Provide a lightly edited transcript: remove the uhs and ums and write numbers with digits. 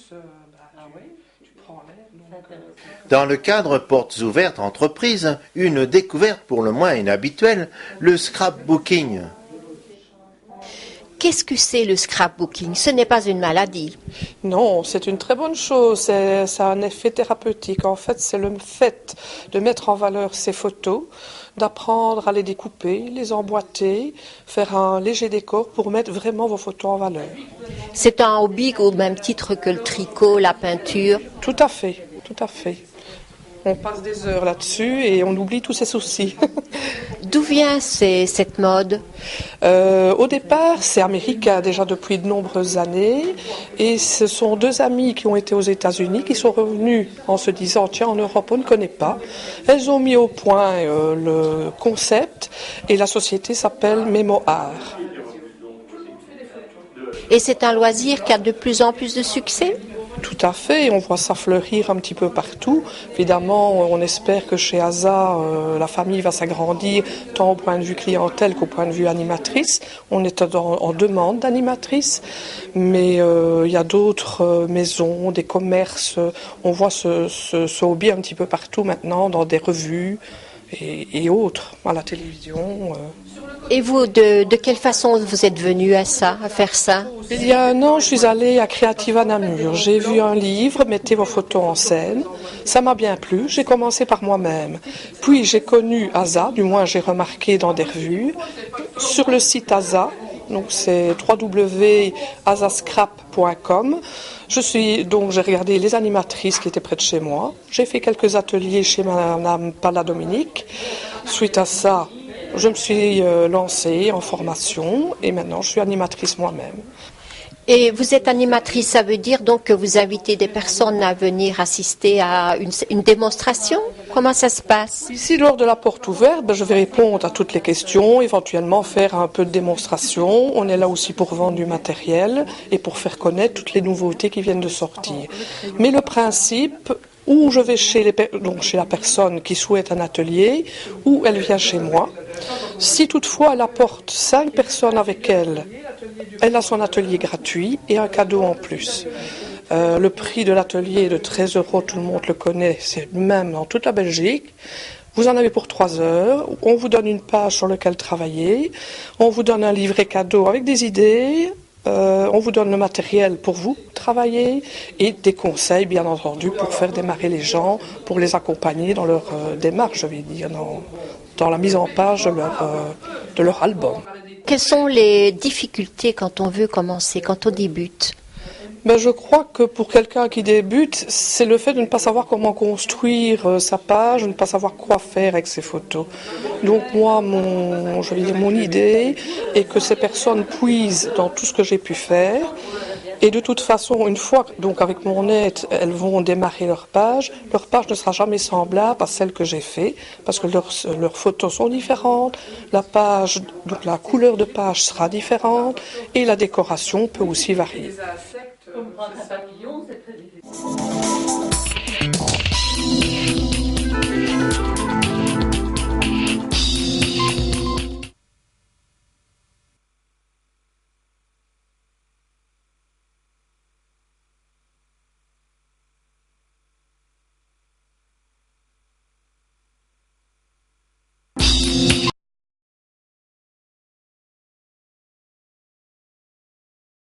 tu prends l'air. Dans le cadre Portes ouvertes entreprises, une découverte pour le moins inhabituelle, le scrapbooking. Qu'est-ce que c'est le scrapbooking? Ce n'est pas une maladie. Non, c'est une très bonne chose. Ça a un effet thérapeutique. En fait, c'est le fait de mettre en valeur ces photos, d'apprendre à les découper, les emboîter, faire un léger décor pour mettre vraiment vos photos en valeur. C'est un hobby au même titre que le tricot, la peinture. Tout à fait, tout à fait. On passe des heures là-dessus et on oublie tous ses soucis. D'où vient cette mode? Au départ, c'est américain déjà depuis de nombreuses années. Et ce sont deux amies qui ont été aux États-Unis qui sont revenues en se disant tiens, en Europe, on ne connaît pas. Elles ont mis au point le concept et la société s'appelle Memo Art. Et c'est un loisir qui a de plus en plus de succès? Tout à fait, on voit ça fleurir un petit peu partout. Évidemment, on espère que chez ASA, la famille va s'agrandir tant au point de vue clientèle qu'au point de vue animatrice. On est en demande d'animatrices, mais il y a d'autres maisons, des commerces. On voit ce hobby un petit peu partout maintenant, dans des revues et autres, à la télévision. Et vous, de quelle façon vous êtes venu à faire ça? Il y a un an, je suis allée à Creative à Namur. J'ai vu un livre, Mettez vos photos en scène. Ça m'a bien plu. J'ai commencé par moi-même. Puis j'ai connu ASA, du moins j'ai remarqué dans des revues. Sur le site ASA, donc c'est www.asascrap.com. J'ai regardé les animatrices qui étaient près de chez moi. J'ai fait quelques ateliers chez Madame Pala Dominique. Suite à ça, je me suis lancée en formation et maintenant je suis animatrice moi-même. Et vous êtes animatrice, ça veut dire donc que vous invitez des personnes à venir assister à une démonstration? Comment ça se passe? Ici, lors de la porte ouverte, je vais répondre à toutes les questions, éventuellement faire un peu de démonstration. On est là aussi pour vendre du matériel et pour faire connaître toutes les nouveautés qui viennent de sortir. Mais le principe, ou je vais chez la personne qui souhaite un atelier, ou elle vient chez moi. Si toutefois elle apporte 5 personnes avec elle, elle a son atelier gratuit et un cadeau en plus. Le prix de l'atelier est de 13 €, tout le monde le connaît, c'est le même dans toute la Belgique. Vous en avez pour 3 heures, on vous donne une page sur laquelle travailler, on vous donne un livret cadeau avec des idées, on vous donne le matériel pour vous travailler et des conseils bien entendu pour faire démarrer les gens, pour les accompagner dans leur démarche, je vais dire, dans la mise en page de leur album. Quelles sont les difficultés quand on veut commencer, quand on débute? Je crois que pour quelqu'un qui débute, c'est le fait de ne pas savoir comment construire sa page, de ne pas savoir quoi faire avec ses photos. Donc moi, mon idée est que ces personnes puisent dans tout ce que j'ai pu faire. Et de toute façon, une fois, donc avec mon aide, elles vont démarrer leur page. Leur page ne sera jamais semblable à celle que j'ai fait, parce que leurs photos sont différentes. La page, donc la couleur de page sera différente, et la décoration peut aussi varier.